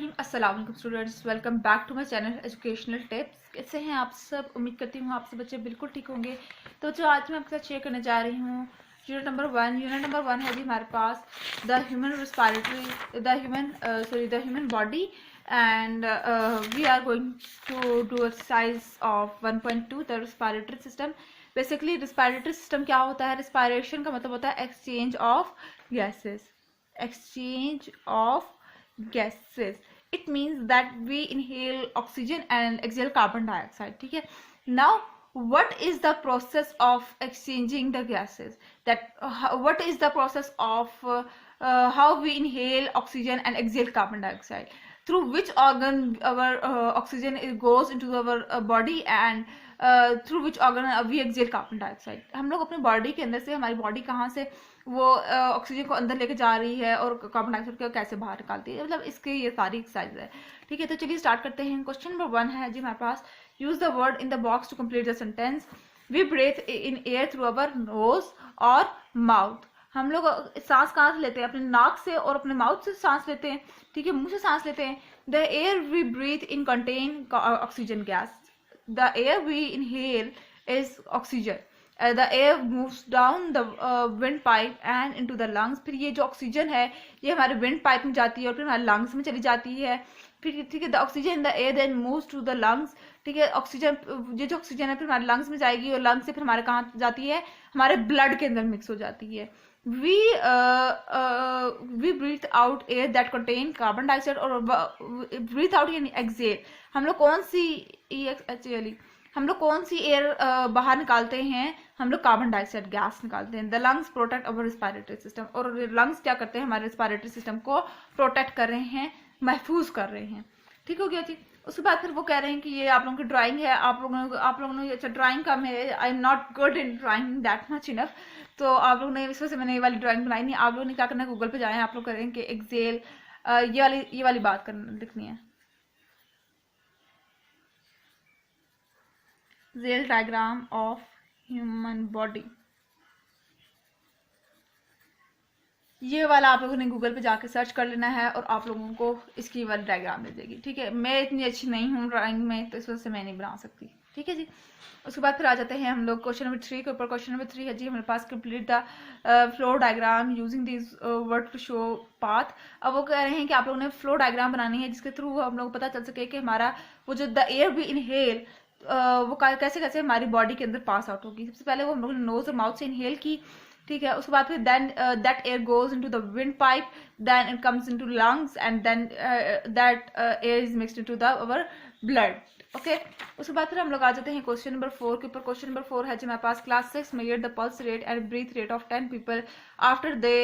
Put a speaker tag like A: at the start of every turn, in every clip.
A: रहीम अस्सलाम वालेकुम students, welcome back to my channel educational tips. कैसे हैं आप सब? उम्मीद करती हूँ आप सब बच्चे बिल्कुल ठीक होंगे। तो जो आज मैं आपके साथ शेयर करने जा रही हूँ यूनिट नंबर वन है जी हमारे पास the human body and we are going to do exercise of 1.2 the respiratory system. Basically respiratory system क्या होता है? रेस्पिरेशन का मतलब होता है exchange of gases. It means that we inhale oxygen and exhale carbon dioxide. ठीक है. Now what is the process of exchanging the gases? What is the process of how we inhale oxygen and exhale carbon dioxide? Through which organ our oxygen goes into our body and through which organ we exhale carbon dioxide? हम लोग अपने body के अंदर से, हमारी body कहाँ से वो ऑक्सीजन को अंदर लेके जा रही है और कार्बन डाइऑक्साइड को कैसे बाहर निकालती है, मतलब इसके ये सारी एक्सरसाइज है। ठीक है, तो चलिए स्टार्ट करते हैं। क्वेश्चन नंबर 1 है जी हमारे पास, use the word in the box to complete the sentence. We breathe in air through our nose और माउथ। हम लोग सांस कहाँ से लेते हैं? अपने नाक से और अपने माउथ से सांस लेते हैं। ठीक है, मुंह से सांस लेते हैं। The air we breathe in contain oxygen gas. The air we inhale is oxygen. The air moves down the wind pipe and into the lungs. फिर ये जो ऑक्सीजन है ये हमारे विंड पाइप में जाती है और फिर हमारे लंग्स में चली जाती है। फिर ठीक है, the oxygen in the air then moves to the lungs. ठीक है, ऑक्सीजन, ये जो ऑक्सीजन है फिर हमारे लंग्स में जाएगी और लंग्स से फिर हमारे कहाँ जाती है? हमारे ब्लड के अंदर मिक्स हो जाती है। We breathe out air that contain carbon dioxide और ब्रीथ आउट यानी एक्सेल। हम लोग कौन सी एयर बाहर निकालते हैं? हम लोग कार्बन डाइऑक्साइड गैस निकालते हैं। The lungs protect our respiratory system. और लंग्स क्या करते हैं? हमारे रेस्पिरेटरी सिस्टम को प्रोटेक्ट कर रहे हैं, महफूज कर रहे हैं। ठीक हो गया जी। उसके बाद फिर वो कह रहे हैं कि ये आप लोगों की ड्राइंग है, आप लोगों ने अच्छा ड्राइंग कम है, I am not good in drawing that much enough. तो आप लोगों ने, इस वजह से मैंने ये वाली ड्राइंग बनाई नहीं। आप लोगों ने क्या करना है, गूगल पे जाए, आप लोग करें कि एक्सेल, ये वाली बात लिखनी है, exhale diagram of human body. ये वाला आप लोगों ने गूगल पे जाके सर्च कर लेना है और आप लोगों को इसकी वाली डायग्राम मिल जाएगी। ठीक है, मैं इतनी अच्छी नहीं हूँ ड्राइंग में, तो इस वजह से मैं नहीं बना सकती। ठीक है जी। उसके बाद फिर आ जाते हैं हम लोग क्वेश्चन नंबर 3 के ऊपर। क्वेश्चन नंबर 3 है जी हमारे पास, complete the flow diagram using this word to show path. अब वो कह रहे हैं कि आप लोगों ने फ्लो डायग्राम बनानी है जिसके थ्रू हम लोग पता चल सके कि हमारा वो जो द एयर वी इनहेल वो कैसे कैसे हमारी बॉडी के अंदर पास आउट होगी। सबसे पहले वो हम लोग ने नोज और माउथ से इनहेल की। ठीक है, उसके बाद फिर then that air goes into the wind pipe, then it comes into lungs and then that air is mixed into the our blood. Okay, उसके बाद फिर हम लोग आ जाते हैं क्वेश्चन नंबर 4 के ऊपर। क्वेश्चन नंबर 4 है जी हमारे पास, class 6 measure the pulse rate and breath rate of 10 people after they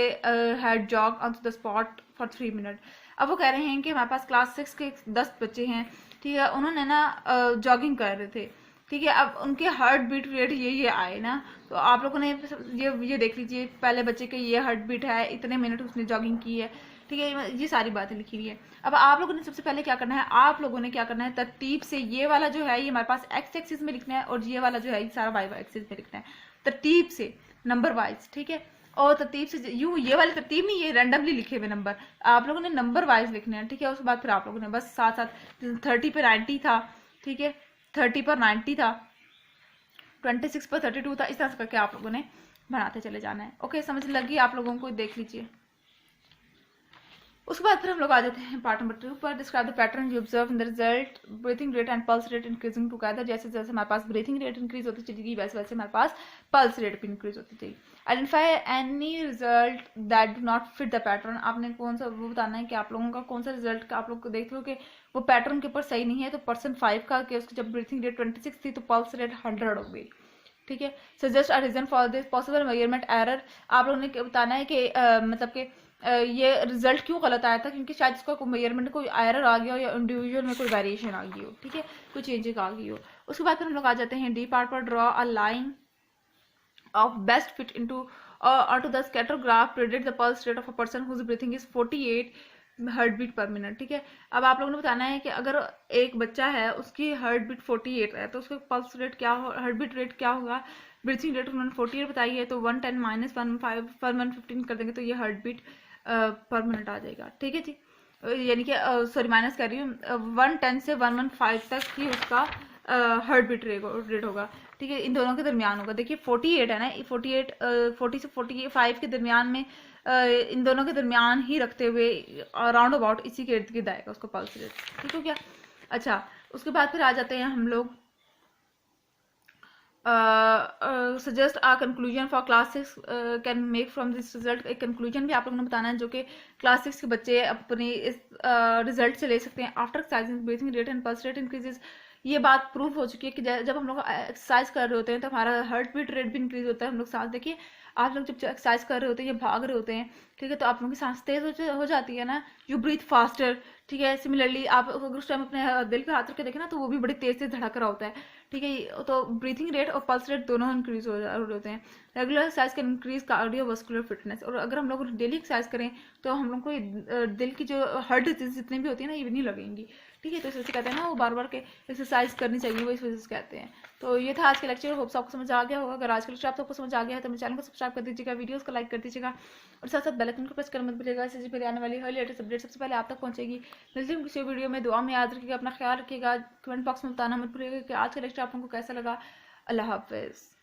A: had jog on to the spot for 3 minute. अब वो कह रहे हैं कि हमारे पास क्लास 6 के 10 बच्चे हैं। ठीक है, उन्होंने ना जॉगिंग कर रहे थे। ठीक है, अब उनके हार्ट बीट रेट ये आए ना, तो आप लोगों ने ये देख लीजिए, पहले बच्चे के ये हार्ट बीट है, इतने मिनट उसने जॉगिंग की है। ठीक है, ये सारी बातें लिखी हुई है। अब आप लोगों ने सबसे पहले क्या करना है, आप लोगों ने क्या करना है, तरतीब से ये वाला जो है ये हमारे पास एक्स एक्सिस में लिखना है और ये वाला जो है ये सारा वाई एक्सिस में लिखना है, तरतीब से नंबर वाइज। ठीक है, और तरतीब से यूं, ये वाली तरतीब नहीं, ये रैंडमली लिखे हुए नंबर आप लोगों ने नंबर वाइज लिखने हैं। ठीक है, उसके बाद फिर आप लोगों ने बस साथ साथ 30 पे 90 था। ठीक है, 30 पर 90 था, 26 पर 32 था, इस तरह से करके आप लोगों ने बनाते चले जाना है। ओके, समझ लगी आप लोगों को? देख लीजिए। उसके बाद फिर हम लोग आ जाते हैं पार्ट नंबर 2 पर। Describe the pattern you observe in the result, breathing rate and pulse rate increasing together. जैसे जैसे हमारे पास ब्रीथिंग रेट इंक्रीज होती चलेगी वैसे वैसे हमारे पास पल्स रेट भी इंक्रीज होती जाएगी। Identify any result that do not fit the pattern. आपने कौन सा वो बताना है कि आप लोगों का कौन सा रिजल्ट आप लोग देख लो कि वो पैटर्न के ऊपर सही नहीं है। तो पर्सन 5 का कि उसकी जब ब्रीथिंग रेट 26 थी तो पल्स रेट 100 हो गई। ठीक है, suggest a reason for this possible measurement error. आप लोगों ने बताना है कि मतलब कि ये रिजल्ट क्यों गलत आया था, क्योंकि शायद इसका कोई मेजरमेंट कोई एरर आ गया हो या इंडिविजुअल में कोई वेरिएशन आ गई हो। ठीक है, कोई चेंजेस आ गई हो। उसके बाद फिर हम लोग आ जाते हैं डी पार्ट पर। Draw a line of best fit into onto the scattergraph, predict the pulse rate of a person whose breathing is 48 heart beat per minute. ठीक है, अब आप लोगों ने बताना है कि अगर एक बच्चा है उसकी हार्ट बीट 48 है तो उसका पल्स रेट क्या हो, हार्ट बीट रेट क्या होगा। ब्रीथिंग रेट उन्होंने 48 बताई है, तो 110 - 115 कर देंगे तो ये हार्ट बीट पर मिनट आ जाएगा। ठीक है जी। यानी कि सॉरी माइनस कर रही हूँ, 110 से 115 तक ही उसका हार्ट बीट रेट होगा, ठीक है, इन दोनों के दरमियान होगा। देखिए 48 है ना, 48 40 से 45 के दरमियान में, इन दोनों के दरमियान ही रखते हुए राउंड अबाउट इसी के इर्द गिर्द आएगा उसका पल्स रेट, ठीक हो गया। अच्छा, उसके बाद फिर आ जाते हैं हम लोग suggest a conclusion for class 6 can make from this result. एक कंक्लूजन भी आप लोगों ने बताना है जो कि क्लास 6 के बच्चे अपनी इस रिजल्ट से ले सकते हैं। After exercising breathing rate and pulse rate increases, ये बात प्रूव हो चुकी है कि जब हम लोग एक्सरसाइज कर रहे होते हैं तो हमारा हार्ट बीट रेट भी इंक्रीज होता है। हम लोग सांस, देखिए आप लोग जब एक्सरसाइज कर रहे होते हैं या भाग रहे होते हैं, ठीक है, तो आप लोगों की सांस तेज हो जाती है ना, यू ब्रीथ फास्टर, ठीक है। सिमिलरली आप अगर उस टाइम अपने दिल पे हाथ रख के देखें ना, तो वो भी बड़ी तेज से धड़क रहा होता है, ठीक है। तो ब्रीथिंग रेट और पल्स रेट दोनों इंक्रीज हो रहे होते हैं। Regular exercise can increase cardiovascular fitness, और अगर हम लोग डेली एक्सरसाइज करें तो हम लोग को दिल की जो हार्ट डिजीज जितनी भी होती है ना, ये भी नहीं लगेंगी, ठीक है। तो इस वजह से कहते हैं ना, वो बार बार के एक्सरसाइज करनी चाहिए, वो इस वजह से कहते हैं। तो ये था आज का लेक्चर, होप्स आपको समझ आ गया होगा। अगर आज का लेक्चर आपको समझ आ गया है तो मेरे चैनल को सब्सक्राइब कर दीजिएगा, वीडियोस को लाइक कर दीजिएगा, और साथ साथ बेल आइकन को प्रेस करना मत भूलिएगा। इससे पहले आने वाली हर लेटेस्ट अपडेट सबसे पहले आप तक पहुंचेगी। मिलते हैं किसी वीडियो में, दुआ में याद रखिएगा, अपना ख्याल रखिएगा, कमेंट बॉक्स में बताना मत भूलिएगा कि आज का लेक्चर आप लोगों को कैसा लगा। अल्लाह हाफिज़।